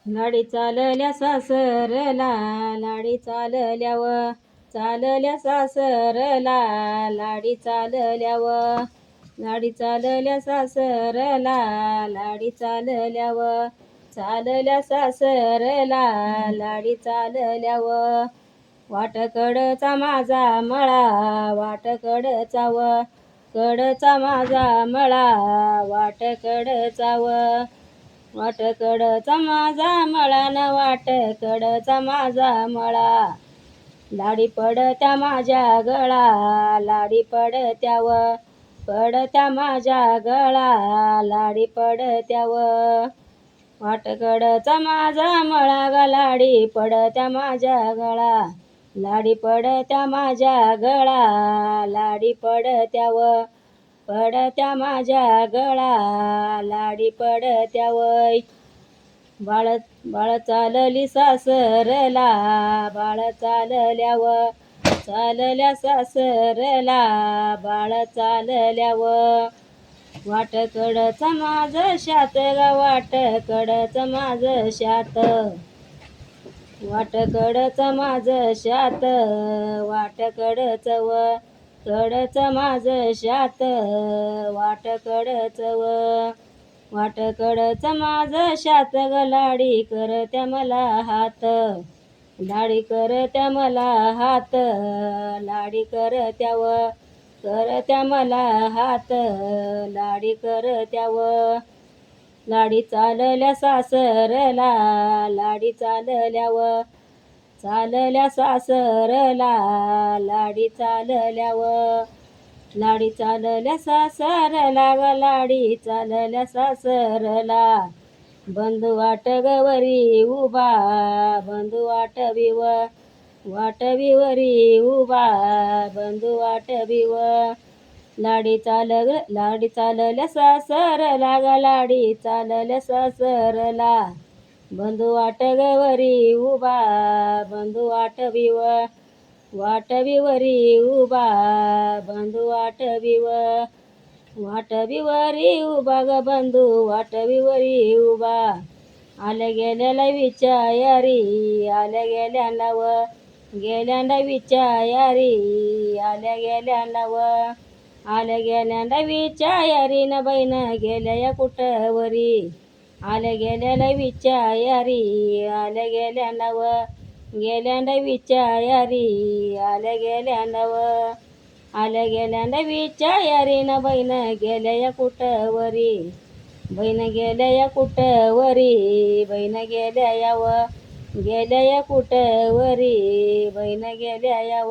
लाडी चालल्या सासरला, लाडी चालल्या सासरला, लाडी चालल्या सासरला, लाडी चालल्या सासरला, लाडी वाटकडचा माझा मळा, कडचा माझा मळा, वाटकडचा माझा मळा न वाटकडचा माझा मळा. लाडी पडत्या माझ्या गळा, लाडी पडत्या माझ्या गळा, लाडी पडत्याव. वाटकडचा माझा मळा ग, लाडी पडत्या माझ्या गळा, लाडी पडत्या माझ्या गळा, लाडी पडत्या माझ्या गळा, लाडी पडत्यावय. बाळ चालली सासरला, बाळ चालल्या सासरला, बाळ चालल्याव. वाटकडचं माझं शात ग, वाटकडचं माझं शात, वाटकडचं माझं शात, कडचं माझं शात, वाटकडचं माझं शात ग, लाडी करत्या मला हात, लाडी करत्या मला हात, लाडी करत्या मला हात, लाडी करत्याव. लाडी चालल्या सासरला, लाडी चालल्या सासरला, लाडी चालल्या सासरला ग, लाडी चालल्या सासरला. बंधू वाट गवरी उभा, बंधू वाटवीवरी उभा, बंधू वाटवीव. लाडी चालल्या सासरला ग, लाडी चालल्या सासरला. बंधू वाटगवरी उभा, बंधू वाटवीवरी उभा, बंधू वाटवीवरी उभा ग, बंधू वाटवीवरी उभा. आल्या गेल्याला विचारी, आल्या गेल्यांना विचारी, आल्या गेल्यांना विचारी न बहीण गेल्या कुठवरी. आल्या गेल्याला विचारी, आल्या गेल्यांना विचारी, आल्या गेल्यांना विचारी न बहीण गेल्या कुठवरी. बहीण गेल्या कुठवरी, बहीण गेल्या कुठवरी, बहीण गेल्या